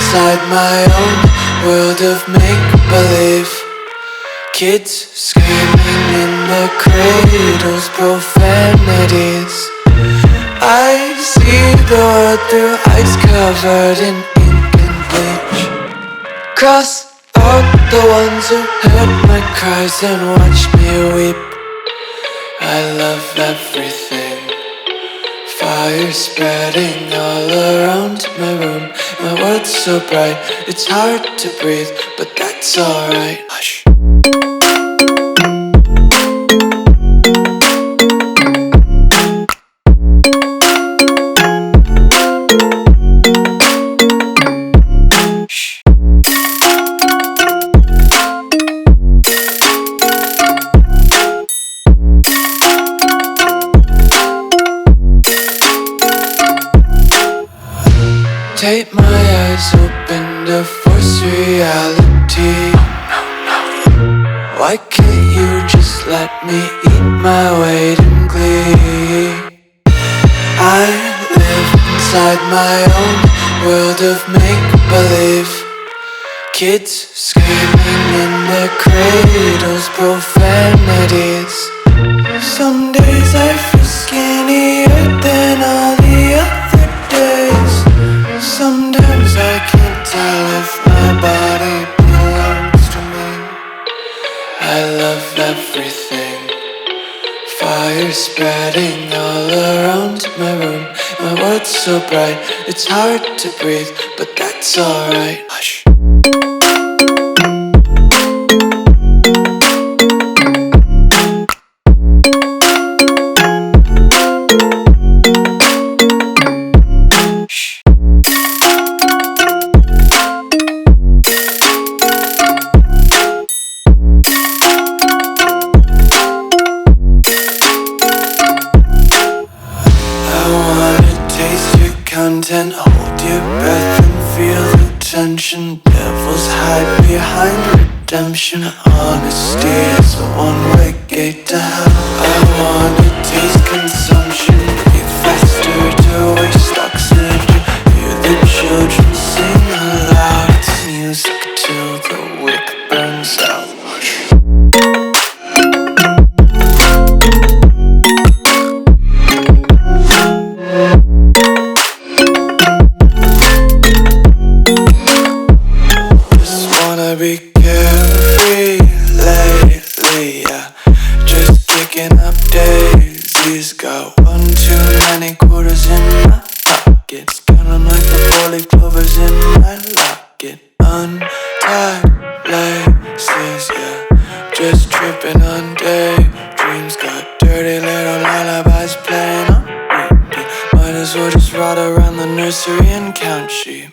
inside my own world of make-believe. Kids screaming in their cradles, profanities. I see the world through ice covered in ink and bleach. Cross out the ones who heard my cries and watched me weep. I love everything. Fire spreading all around my room. My world's so bright, it's hard to breathe, but that's alright. Hush. Tape my eyes open to force reality. Why can't you just let me eat my weight in glee? I live inside my own world of make-believe. Kids screaming in their cradles, profanities. Some days I feel skinnier than all the other days. Sometimes I can't tell if my body belongs to me. I love everything. Fire spreading all around my room. My world's so bright, it's hard to breathe, but that's alright. Hush. Content, hold your breath and feel the tension. Devils hide behind redemption. Honesty is a one-way gate to hell. I wanna taste consumption, breathe faster to waste oxygen. Hear the children sing aloud. It's music till the wick burns out. Be carefree lately, yeah. Just kicking up daisies. Got one too many quarters in my pockets. Count 'em like the 4-leaf clovers in my locket. Untied laces, yeah. Just tripping on daydreams. Got dirty little lullabies playing on repeat. Might as well just ride around the nursery and count sheep.